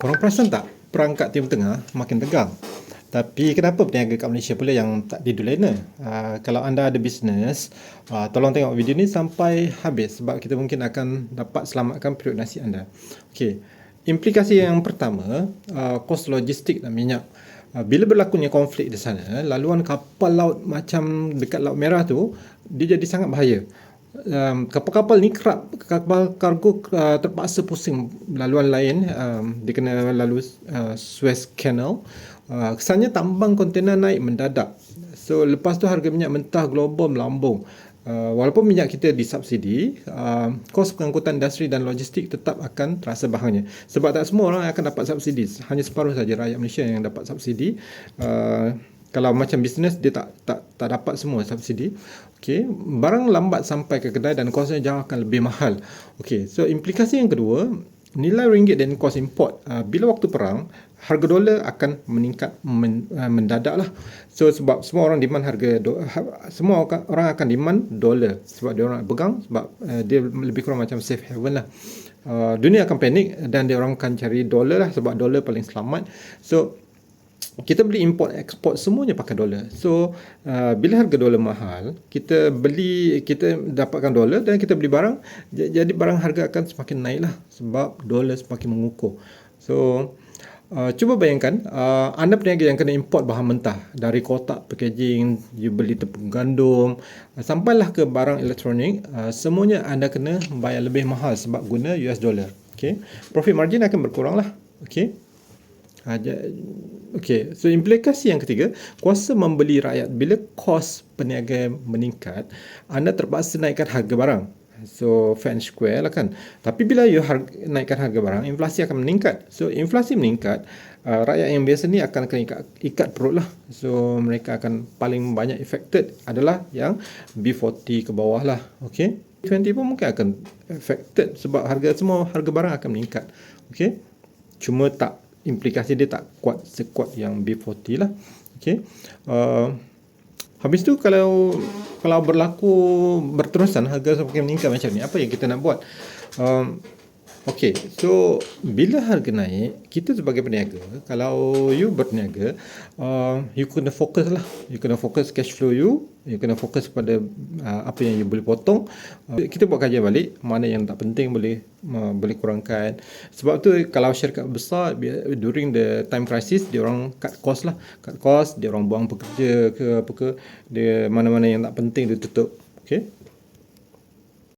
Korang perasan tak perang kat Timur Tengah makin tegang? Tapi kenapa peniaga kat Malaysia pula yang tak tidur lena? Kalau anda ada bisnes, tolong tengok video ni sampai habis sebab kita mungkin akan dapat selamatkan periuk nasi anda. Okey, implikasi yang pertama, kos logistik dan minyak. Bila berlakunya konflik di sana, laluan kapal laut macam dekat Laut Merah tu, dia jadi sangat bahaya. Kapal-kapal ni kerap kapal kargo terpaksa pusing laluan lain, dia kena lalu Suez Canal. Kesannya tambang kontena naik mendadak, so lepas tu harga minyak mentah global melambung. Walaupun minyak kita disubsidi, kos pengangkutan industri dan logistik tetap akan terasa bahayanya sebab tak semua orang akan dapat subsidi, hanya separuh saja rakyat Malaysia yang dapat subsidi. Kalau macam bisnes dia tak dapat semua subsidi. Okey, barang lambat sampai ke kedai dan kosnya jauh akan lebih mahal. Okey, so implikasi yang kedua, nilai ringgit dan kos import. Bila waktu perang, harga dolar akan meningkat mendadak lah. So sebab semua orang demand semua orang akan demand dolar sebab dia orang nak pegang, sebab dia lebih kurang macam safe haven lah. Dunia akan panik dan dia orang akan cari dolar lah sebab dolar paling selamat. So kita beli import ekspor semuanya pakai dolar. So bila harga dolar mahal, kita dapatkan dolar dan kita beli barang, jadi barang harga akan semakin naik lah sebab dolar semakin mengukuh. So cuba bayangkan, anda peniaga yang kena import bahan mentah dari kotak packaging, you beli tepung gandum, sampailah ke barang elektronik, semuanya anda kena bayar lebih mahal sebab guna US dollar. Okay, profit margin akan berkurang lah. Okay. Okey, so implikasi yang ketiga, kuasa membeli rakyat. Bila kos peniaga meningkat, anda terpaksa naikkan harga barang. So fair and square lah kan. Tapi bila you naikkan harga barang, inflasi akan meningkat. So inflasi meningkat, rakyat yang biasa ni akan kena ikat perut lah. So mereka akan paling banyak affected adalah yang B40 ke bawah lah. Okay, B20 pun mungkin akan affected sebab semua harga barang akan meningkat. Okay, cuma implikasi dia tak sekuat yang B40 lah. Okay. Habis tu kalau berlaku berterusan harga semakin meningkat macam ni, apa yang kita nak buat? Okay, so bila harga naik, kita sebagai peniaga, kalau you berniaga, you kena fokus lah. You kena fokus cash flow you kena fokus pada apa yang you boleh potong. Kita buat kajian balik, mana yang tak penting boleh kurangkan. Sebab tu kalau syarikat besar, during the time crisis, dia orang cut cost, dia orang buang pekerja ke apa ke, dia mana-mana yang tak penting dia tutup. Okay.